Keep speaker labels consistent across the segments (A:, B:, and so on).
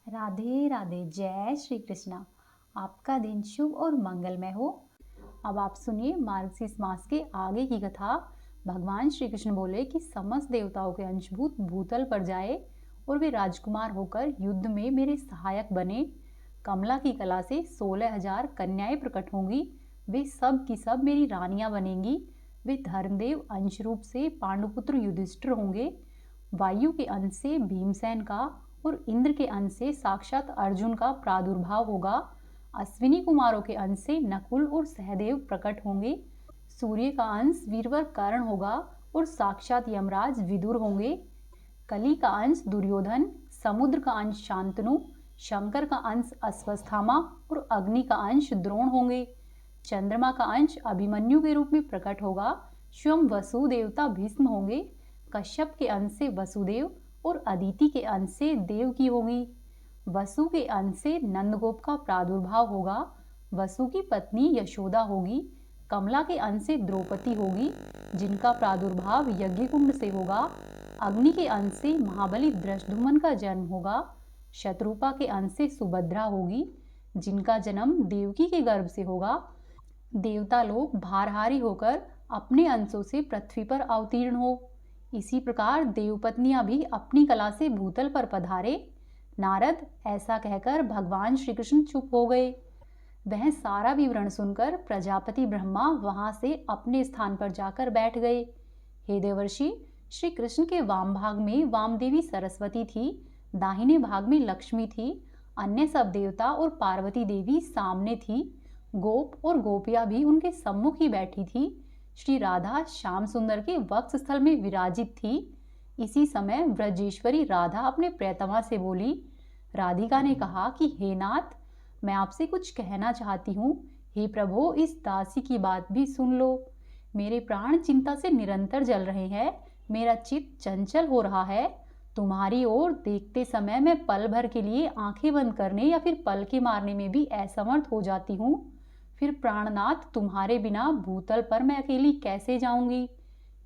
A: राधे राधे। जय श्री कृष्णा। आपका दिन शुभ और मंगलमय हो। अब आप सुनिए मार्गशीर्ष मास के आगे की कथा। भगवान श्री कृष्ण बोले कि समस्त देवताओं के अंशभूत भूतल पर जाए और वे राजकुमार होकर युद्ध में मेरे सहायक बने। कमला की कला से 16,000 कन्याएं प्रकट होंगी। वे सब की सब मेरी रानियां बनेंगी। वे धर्मदेव अंश रूप से पांडुपुत्र युधिष्ठिर होंगे। वायु के अंश से भीमसेन का और इंद्र के अंश से साक्षात अर्जुन का प्रादुर्भाव होगा। अश्विनी कुमारों के अंश से नकुल और सहदेव प्रकट होंगे। सूर्य का अंश वीरवर कर्ण होगा और साक्षात यमराज विदुर होंगे। कली का अंश दुर्योधन, समुद्र का अंश शांतनु, शंकर का अंश अश्वत्थामा और अग्नि का अंश द्रोण होंगे। चंद्रमा का अंश अभिमन्यु के रूप में प्रकट होगा। स्वयं वसु देवता भीष्म होंगे। कश्यप के अंश से वसुदेव और अदिति के अंश से देवकी होगी। वसु के अंश से नंदगोप का प्रादुर्भाव होगा। वसु की पत्नी यशोदा होगी। कमला के अंश से द्रौपदी होगी, जिनका प्रादुर्भाव यज्ञकुंड से होगा। अग्नि के अंश से महाबली धृष्टद्युम्न का जन्म होगा। शत्रुपा के अंश से सुभद्रा होगी, जिनका जन्म देवकी के गर्भ से होगा। देवता लोग भारहारी होकर अपने अंशों से पृथ्वी पर अवतीर्ण हो। इसी प्रकार देवपत्नियां भी अपनी कला से भूतल पर पधारे। नारद ऐसा कहकर भगवान श्री कृष्ण चुप हो गए। वह सारा विवरण सुनकर प्रजापति ब्रह्मा वहां से अपने स्थान पर जाकर बैठ गए। हे देवर्षि, श्री कृष्ण के वाम भाग में वामदेवी सरस्वती थी, दाहिने भाग में लक्ष्मी थी। अन्य सब देवता और पार्वती देवी सामने थी। गोप और गोपियां भी उनके सम्मुख ही बैठी थी। श्री राधा श्याम सुंदर के वक्ष स्थल में विराजित थी। इसी समय ब्रजेश्वरी राधा अपने प्रियतमा से बोली। राधिका ने कहा कि हे नाथ, मैं आपसे कुछ कहना चाहती हूँ। हे प्रभु, इस दासी की बात भी सुन लो। मेरे प्राण चिंता से निरंतर जल रहे हैं। मेरा चित्त चंचल हो रहा है। तुम्हारी ओर देखते समय मैं पल भर के लिए आंखें बंद करने या फिर पलके मारने में भी असमर्थ हो जाती हूँ। फिर प्राणनाथ, तुम्हारे बिना भूतल पर मैं अकेली कैसे जाऊंगी।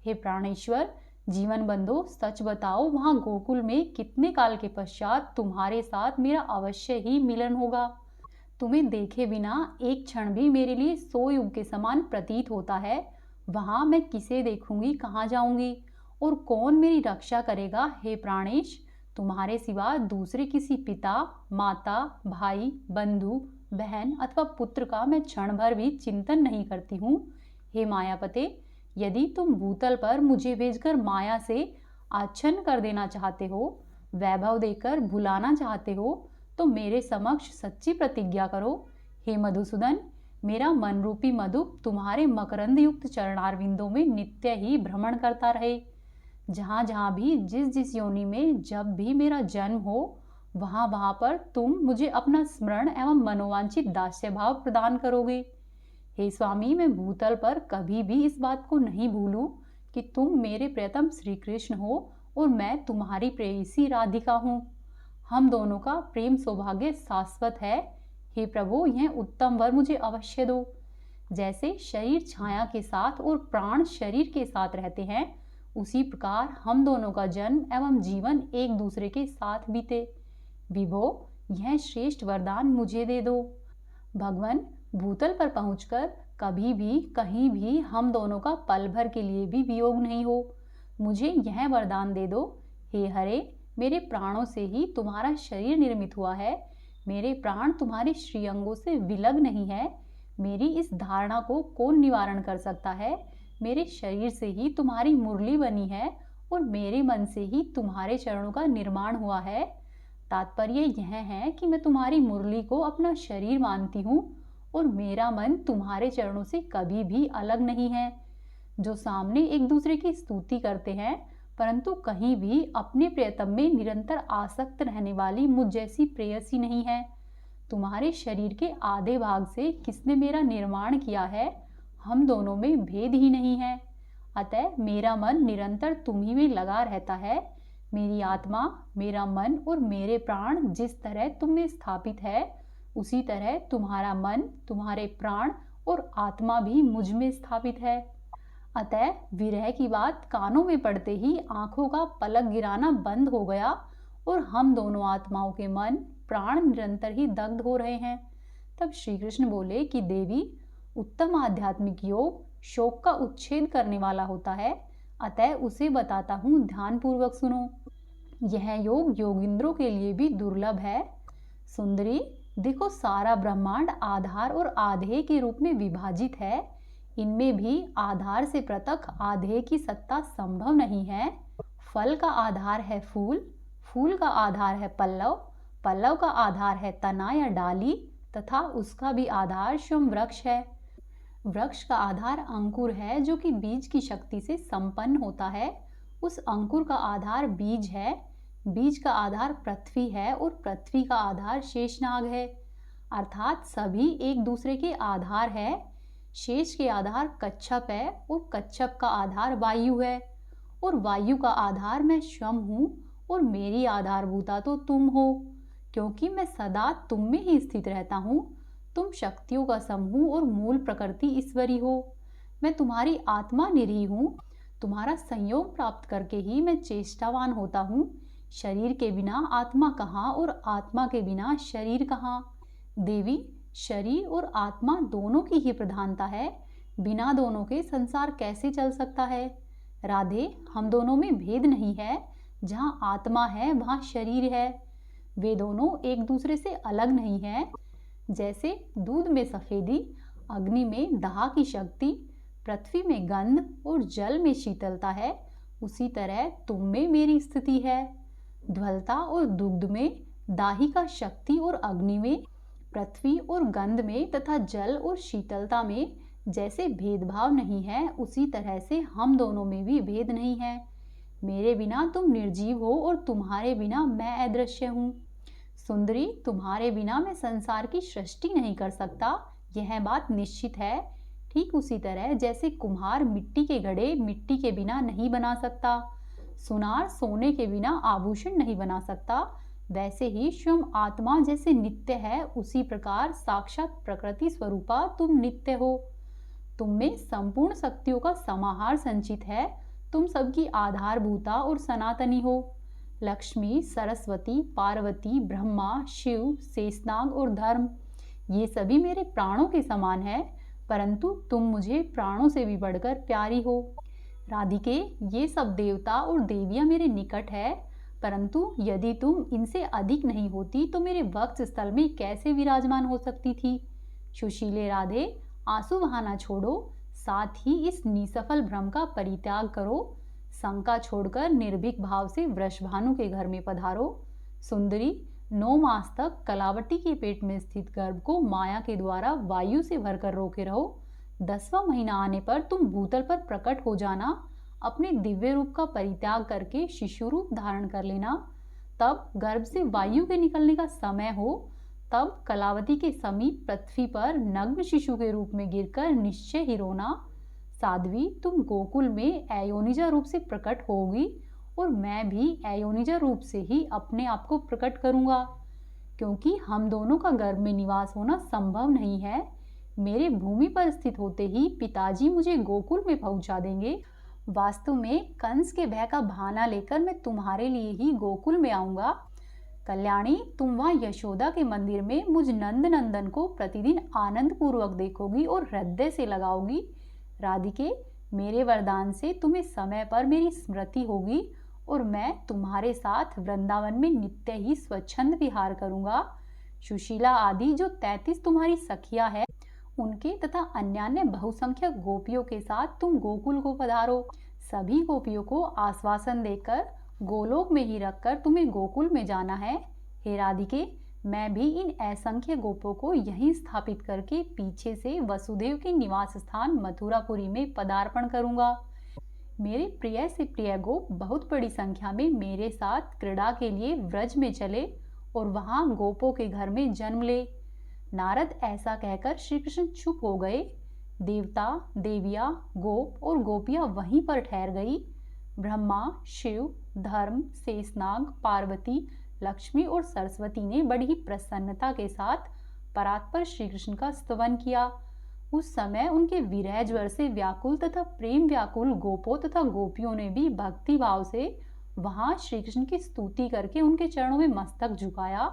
A: हे प्राणेश्वर, जीवन बंधु, सच बताओ, वहां गोकुल में कितने काल के पश्चात तुम्हारे साथ मेरा अवश्य ही मिलन होगा। तुम्हें देखे बिना एक क्षण भी मेरे लिए 100 युग के समान प्रतीत होता है। वहां मैं किसे देखूंगी, कहाँ जाऊंगी और कौन मेरी रक्षा करेगा। हे प्राणेश, तुम्हारे सिवा दूसरे किसी पिता, माता, भाई, बंधु, बहन अथवा पुत्र का मैं क्षण भर भी चिंतन नहीं करती हूँ। हे मायापते, यदि तुम भूतल पर मुझे भेजकर माया से आच्छन्न कर देना चाहते हो, वैभव देकर भुलाना चाहते हो, तो मेरे समक्ष सच्ची प्रतिज्ञा करो। हे मधुसूदन, मेरा मन रूपी मधु तुम्हारे मकरंद युक्त चरणारविंदों में नित्य ही भ्रमण करता रहे। जहाँ जहाँ भी जिस जिस योनि में जब भी मेरा जन्म हो, वहाँ वहाँ पर तुम मुझे अपना स्मरण एवं मनोवांछित दास्य भाव प्रदान करोगे। हे स्वामी, मैं भूतल पर कभी भी इस बात को नहीं भूलूं कि तुम मेरे प्रियतम श्री कृष्ण हो और मैं तुम्हारी प्रेयसी राधिका हूँ। हम दोनों का प्रेम सौभाग्य शाश्वत है। हे प्रभु, यह उत्तम वर मुझे अवश्य दो। जैसे शरीर छाया के साथ और प्राण शरीर के साथ रहते हैं, उसी प्रकार हम दोनों का जन्म एवं जीवन एक दूसरे के साथ बीते। विभो, यह श्रेष्ठ वरदान मुझे दे दो। भगवान, भूतल पर पहुंचकर कभी भी कहीं भी हम दोनों का पल भर के लिए भी वियोग नहीं हो। मुझे यह वरदान दे दो। हे हरे, मेरे प्राणों से ही तुम्हारा शरीर निर्मित हुआ है। मेरे प्राण तुम्हारे श्रीअंगों से विलग नहीं है। मेरी इस धारणा को कौन निवारण कर सकता है। मेरे शरीर से ही तुम्हारी मुरली बनी है और मेरे मन से ही तुम्हारे चरणों का निर्माण हुआ है। तात्पर्य यह है कि मैं तुम्हारी मुरली को अपना शरीर मानती हूँ और मेरा मन तुम्हारे चरणों से कभी भी अलग नहीं है। जो सामने एक दूसरे की स्तुति करते हैं, परंतु कहीं भी अपने प्रियतम में निरंतर आसक्त रहने वाली मुझ जैसी प्रेयसी नहीं है। तुम्हारे शरीर के आधे भाग से किसने मेरा निर्माण किया है, हम दोनों में भेद ही नहीं है। अतः मेरा मन निरंतर तुम ही में लगा रहता है। मेरी आत्मा, मेरा मन और मेरे प्राण जिस तरह तुम में स्थापित है, उसी तरह तुम्हारा मन, तुम्हारे प्राण और आत्मा भी मुझ में स्थापित है। अतः विरह की बात कानों में पड़ते ही आंखों का पलक गिराना बंद हो गया और हम दोनों आत्माओं के मन प्राण निरंतर ही दग्ध हो रहे हैं। तब श्री कृष्ण बोले कि देवी, उत्तम आध्यात्मिक योग शोक का उच्छेद करने वाला होता है, अतः उसे बताता हूँ, ध्यान पूर्वक सुनो। यह योग योगिंद्रों के लिए भी दुर्लभ है। सुंदरी, देखो, सारा ब्रह्मांड आधार और आधेय के रूप में विभाजित है। इनमें भी आधार से पृथक आधेय की सत्ता संभव नहीं है। फल का आधार है फूल, फूल का आधार है पल्लव, पल्लव का आधार है तना या डाली, तथा उसका भी आधार स्वयं वृक्ष है। वृक्ष का आधार अंकुर है, जो कि बीज की शक्ति से संपन्न होता है। उस अंकुर का आधार बीज है, बीज का आधार पृथ्वी है और पृथ्वी का आधार शेषनाग है। अर्थात सभी एक दूसरे के आधार है। शेष के आधार कच्छप है और कच्छप का आधार वायु है और वायु का आधार मैं स्वयं हूँ और मेरी आधारभूता तो तुम हो, क्योंकि मैं सदा तुम में ही स्थित रहता हूँ। तुम शक्तियों का समूह और मूल प्रकृति ईश्वरी हो। मैं तुम्हारी आत्मा निरी हूँ। तुम्हारा संयोग प्राप्त करके ही मैं चेष्टावान होता हूँ। शरीर के बिना आत्मा कहाँ और आत्मा के बिना शरीर कहाँ। देवी, शरीर और आत्मा दोनों की ही प्रधानता है। बिना दोनों के संसार कैसे चल सकता है। राधे, हम दोनों में भेद नहीं है। जहाँ आत्मा है वहाँ शरीर है। वे दोनों एक दूसरे से अलग नहीं है। जैसे दूध में सफेदी, अग्नि में दाह की शक्ति, पृथ्वी में गंध और जल में शीतलता है, उसी तरह तुम में मेरी स्थिति है। ध्वलता और दुग्ध में, दाही का शक्ति और अग्नि में, पृथ्वी और गंध में तथा जल और शीतलता में जैसे भेदभाव नहीं है, उसी तरह से हम दोनों में भी भेद नहीं है। मेरे बिना तुम निर्जीव हो और तुम्हारे बिना मैं अदृश्य हूँ। सुंदरी, तुम्हारे बिना मैं संसार की सृष्टि नहीं कर सकता, यह बात निश्चित है। ठीक उसी तरह जैसे कुम्हार मिट्टी के घड़े मिट्टी के बिना नहीं बना सकता, सुनार सोने के बिना आभूषण नहीं बना सकता, वैसे ही स्वयं आत्मा जैसे नित्य है, उसी प्रकार साक्षात प्रकृति स्वरूपा तुम नित्य हो। तुम में संपूर्ण शक्तियों का समाहार संचित है। तुम सबकी आधारभूता और सनातनी हो। लक्ष्मी, सरस्वती, पार्वती, ब्रह्मा, शिव, शेषनाग और धर्म, ये सभी मेरे प्राणों के समान है, परंतु तुम मुझे प्राणों से भी बढ़कर प्यारी हो। राधिके, ये सब देवता और देवियां मेरे निकट है, परंतु यदि तुम इनसे अधिक नहीं होती तो मेरे वक्ष स्थल में कैसे विराजमान हो सकती थी। सुशीले राधे, आंसू बहाना छोड़ो, साथ ही इस निसफल भ्रम का परित्याग करो। शंका छोड़कर निर्भीक भाव से वृषभानु के घर में पधारो। सुंदरी, 9 मास तक कलावती के पेट में स्थित गर्भ को माया के द्वारा वायु से भरकर रोके रहो। 10वां महीना आने पर तुम भूतल पर प्रकट हो जाना। अपने दिव्य रूप का परित्याग करके शिशु रूप धारण कर लेना। तब गर्भ से वायु के निकलने का समय हो, तब कलावती के समीप पृथ्वी पर नग्न शिशु के रूप में गिरकर निश्चय ही रोना। साध्वी, तुम गोकुल में अयोनिजा रूप से प्रकट होगी और मैं भी अयोनिजा रूप से ही अपने आप को प्रकट करूंगा, क्योंकि हम दोनों का गर्भ में निवास होना संभव नहीं है। मेरे भूमि पर स्थित होते ही पिताजी मुझे गोकुल में पहुंचा देंगे। वास्तव में कंस के भय का बहाना लेकर मैं तुम्हारे लिए ही गोकुल में आऊंगा। कल्याणी, तुम वहाँ यशोदा के मंदिर में मुझ नंद नंदन को प्रतिदिन आनंद पूर्वक देखोगी और हृदय से लगाओगी। राधिके, मेरे वरदान से तुम्हें समय पर मेरी स्मृति होगी और मैं तुम्हारे साथ वृंदावन में नित्य ही स्वच्छंद विहार करूंगा। सुशीला आदि जो 33 तुम्हारी सखिया है, उनके तथा अन्यान्य बहुसंख्यक गोपियों के साथ तुम गोकुल को पधारो। सभी गोपियों को आश्वासन देकर गोलोक में ही रखकर तुम्हें गोकुल में जाना है। हे राधिके, मैं भी इन असंख्य गोपों को यहीं स्थापित करके पीछे से वसुदेव के निवास स्थान मथुरापुरी में पदार्पण करूंगा। मेरे प्रिय से प्रिय गोप बहुत बड़ी संख्या में मेरे साथ क्रीड़ा के लिए व्रज में चले और वहां गोपों के घर में जन्म ले। नारद ऐसा कहकर श्री कृष्ण चुप हो गए। देवता, देविया, गोप और गोपियां वहीं पर ठहर गई। ब्रह्मा, शिव, धर्म, शेषनाग, पार्वती, लक्ष्मी और सरस्वती ने बड़ी ही प्रसन्नता के साथ परात्पर श्री कृष्ण का स्तवन किया। उस समय उनके विरह ज्वर से व्याकुल तथा प्रेम व्याकुल गोपों तथा गोपियों ने भी भक्ति भाव से वहां श्री कृष्ण की स्तुति करके उनके चरणों में मस्तक झुकाया।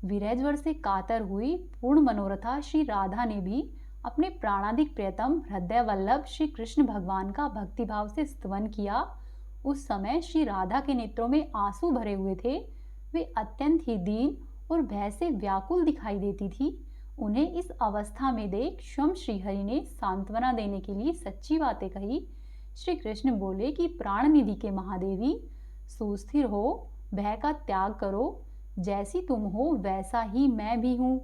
A: विरह ज्वर से कातर हुई पूर्ण मनोरथा श्री राधा ने भी अपने प्राणाधिक प्रियतम हृदय वल्लभ श्री कृष्ण भगवान का भक्तिभाव से स्तवन किया। उस समय श्री राधा के नेत्रों में आंसू भरे हुए थे। वे अत्यंत ही दीन और भय से व्याकुल दिखाई देती थी। उन्हें इस अवस्था में देख स्वयं श्रीहरि ने सांत्वना देने के लिए सच्ची बातें कही। श्री कृष्ण बोले कि प्राण निधि के महादेवी, सुस्थिर हो, भय का त्याग करो। जैसी तुम हो वैसा ही मैं भी हूँ।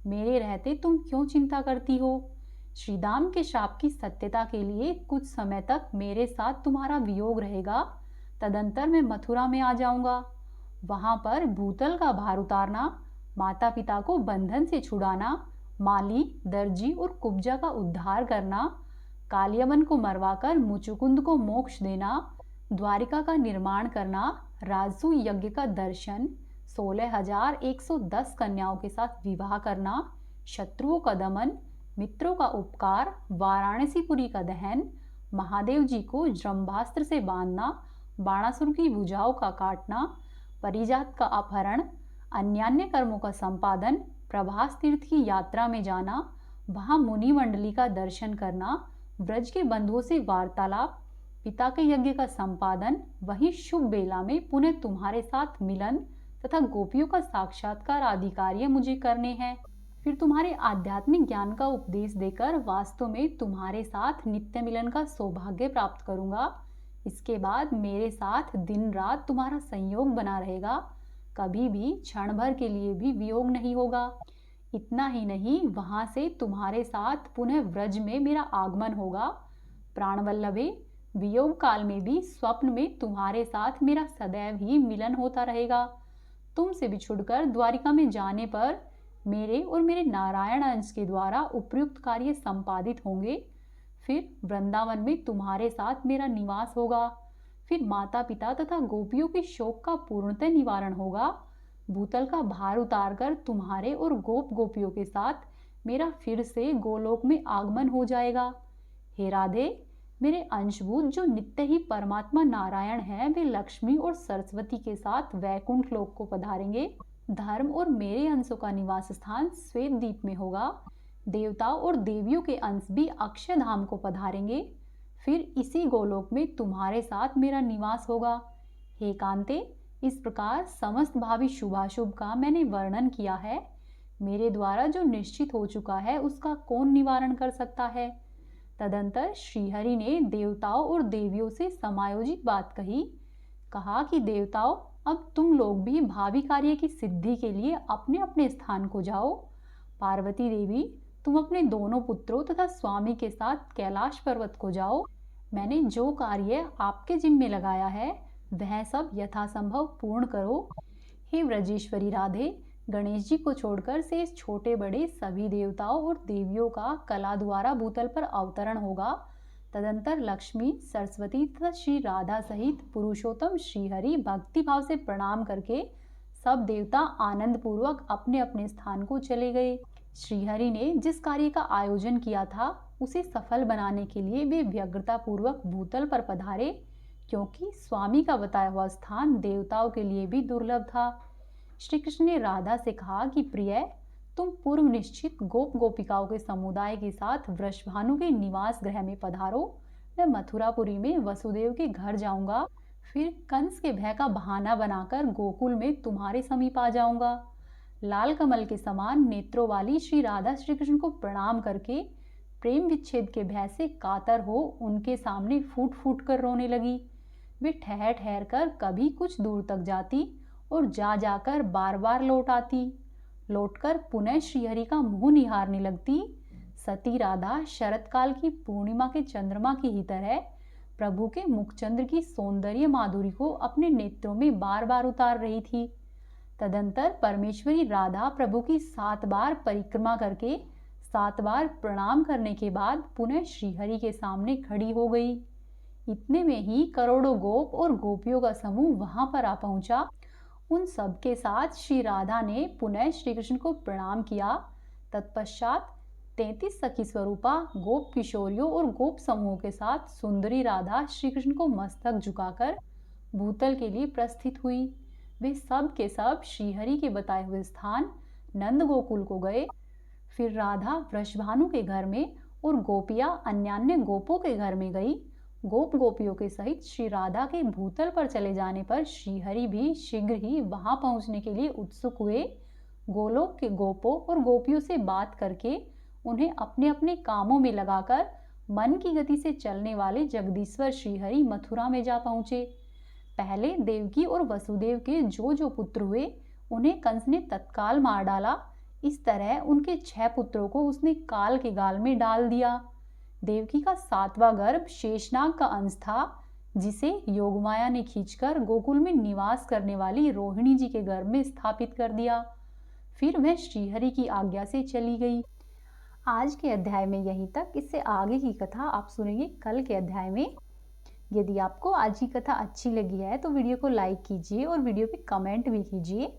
A: मेरे रहते तुम क्यों चिंता करती हो? श्रीदाम के शाप की सत्यता के लिए कुछ समय तक मेरे साथ तुम्हारा वियोग रहेगा। तदंतर मैं मथुरा में आ जाऊंगा। वहां पर भूतल का भार उतारना, माता पिता को बंधन से छुड़ाना, माली, दर्जी और कुब्जा का उद्धार करना, कालियमन को मरवाकर मुचुकुंद को मोक्ष देना, द्वारिका का निर्माण करना, राजसू यज्ञ का दर्शन, 16,110 कन्याओं के साथ विवाह करना, शत्रुओं का दमन, मित्रों का उपकार, वाराणसीपुरी का दहन, महादेव जी को जम्भास्त्र से बांधना, बाणासुर की भुजाओं का काटना, परिजात का अपहरण, अन्यान्य कर्मों का संपादन, प्रभास तीर्थ की यात्रा में जाना, वहां मुनि मंडली का दर्शन करना, ब्रज के बंधुओं से वार्तालाप, पिता के यज्ञ का संपादन, वहीं शुभ बेला में पुनः तुम्हारे साथ मिलन तथा गोपियों का साक्षात्कार आदि कार्य मुझे करने हैं। फिर तुम्हारे आध्यात्मिक ज्ञान का उपदेश देकर वास्तव में तुम्हारे साथ नित्य मिलन का सौभाग्य प्राप्त करूंगा। इसके बाद मेरे साथ दिन रात तुम्हारा संयोग बना रहेगा। कभी भी क्षण भर के लिए भी वियोग नहीं होगा। इतना ही नहीं, वहां से तुम्हारे साथ पुनः व्रज में मेरा आगमन होगा। प्राणवल्लभे, वियोग काल में भी स्वप्न में तुम्हारे साथ मेरा सदैव ही मिलन होता रहेगा। तुमसे बिछुड़कर द्वारिका में जाने पर मेरे और मेरे नारायण अंश के द्वारा उपयुक्त कार्य संपादित होंगे। फिर वृंदावन में तुम्हारे साथ मेरा निवास होगा। फिर माता पिता तथा गोपियों के शोक का पूर्णतः निवारण होगा। भूतल का भार उतारकर तुम्हारे और गोप गोपियों के साथ मेरा फिर से गोलोक में आगमन हो जाएगा। हे राधे, मेरे अंशभूत जो नित्य ही परमात्मा नारायण है, वे लक्ष्मी और सरस्वती के साथ वैकुंठ लोक को पधारेंगे। धर्म और मेरे अंशों का निवास स्थान श्वेत द्वीप में होगा। देवताओं और देवियों के अंश भी अक्षय धाम को पधारेंगे। फिर इसी गोलोक में तुम्हारे साथ मेरा निवास होगा। हे कांते, इस प्रकार समस्त भावी शुभाशुभ का मैंने वर्णन किया है। मेरे द्वारा जो निश्चित हो चुका है उसका कौन निवारण कर सकता है? तदंतर श्रीहरि ने देवताओं और देवियों से समायोजित बात कही। कहा कि देवताओं, अब तुम लोग भी भावी कार्य की सिद्धि के लिए अपने अपने स्थान को जाओ। पार्वती देवी, तुम अपने दोनों पुत्रों तथा स्वामी के साथ कैलाश पर्वत को जाओ। मैंने जो कार्य आपके जिम्मे लगाया है वह सब यथासंभव पूर्ण करो। हे व्रजेश्वरी राधे, गणेश जी को छोड़कर से छोटे बड़े सभी देवताओं और देवियों का कला द्वारा भूतल पर अवतरण होगा। तदंतर लक्ष्मी, सरस्वती तथा श्री राधा सहित पुरुषोत्तम श्रीहरि भक्ति भाव से प्रणाम करके सब देवता आनंद पूर्वक अपने अपने स्थान को चले गए। श्रीहरि ने जिस कार्य का आयोजन किया था उसे सफल बनाने के लिए वे व्यग्रता पूर्वक भूतल पर पधारे, क्योंकि स्वामी का बताया हुआ स्थान देवताओं के लिए भी दुर्लभ था। श्री कृष्ण ने राधा से कहा कि प्रिय, तुम पूर्व निश्चित गोप गोपिकाओं के समुदाय के साथ वृषभानु के निवास गृह में पधारो। मैं मथुरापुरी में वसुदेव के घर जाऊंगा। फिर कंस के भय का बहाना बनाकर गोकुल में तुम्हारे समीप आ जाऊंगा। लाल कमल के समान नेत्रों वाली श्री राधा श्री कृष्ण को प्रणाम करके प्रेम विच्छेद के भय से कातर हो उनके सामने फूट फूट कर रोने लगी। वे ठहर ठहर कर कभी कुछ दूर तक जाती और जा जाकर बार बार लौट आती। लौटकर पुनः श्रीहरि का मुंह निहारने लगती। सती राधा शरतकाल की पूर्णिमा के चंद्रमा की ही तरह प्रभु के मुखचंद्र की सौंदर्य माधुरी को अपने नेत्रों में बार बार उतार रही थी। तदंतर परमेश्वरी राधा प्रभु की 7 बार परिक्रमा करके 7 बार प्रणाम करने के बाद पुनः श्रीहरि के सामने खड़ी हो गई। इतने में ही करोड़ों गोप और गोपियों का समूह वहां पर आ पहुंचा। उन सब के साथ श्री राधा ने पुनः श्री कृष्ण को प्रणाम किया। तत्पश्चात 33 सखी स्वरूपा गोप किशोरियों और गोप समूहों के साथ सुंदरी राधा श्री कृष्ण को मस्तक झुकाकर भूतल के लिए प्रस्थित हुई। वे सब के सब श्रीहरि के बताए हुए स्थान नंद गोकुल को गए। फिर राधा वृषभानु के घर में और गोपियां अन्यान्य गोपों के घर में गई। गोप गोपियों के सहित श्री राधा के भूतल पर चले जाने पर श्रीहरि भी शीघ्र ही वहां पहुंचने के लिए उत्सुक हुए। गोलोक के गोपों और गोपियों से बात करके उन्हें अपने अपने कामों में लगाकर मन की गति से चलने वाले जगदीश्वर श्रीहरि मथुरा में जा पहुंचे। पहले देवकी और वसुदेव के जो पुत्र हुए उन्हें कंस ने तत्काल मार डाला। इस तरह उनके 6 पुत्रों को उसने काल के गाल में डाल दिया। देवकी का 7वां गर्भ शेषनाग का अंश था, जिसे योगमाया ने खींचकर गोकुल में निवास करने वाली रोहिणी जी के गर्भ में स्थापित कर दिया। फिर वह श्रीहरि की आज्ञा से चली गई। आज के अध्याय में यहीं तक। इससे आगे की कथा आप सुनेंगे कल के अध्याय में। यदि आपको आज की कथा अच्छी लगी है तो वीडियो को लाइक कीजिए और वीडियो पे कमेंट भी कीजिए।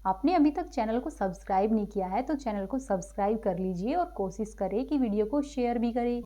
A: आपने अभी तक चैनल को सब्सक्राइब नहीं किया है तो चैनल को सब्सक्राइब कर लीजिए और कोशिश करें कि वीडियो को शेयर भी करें।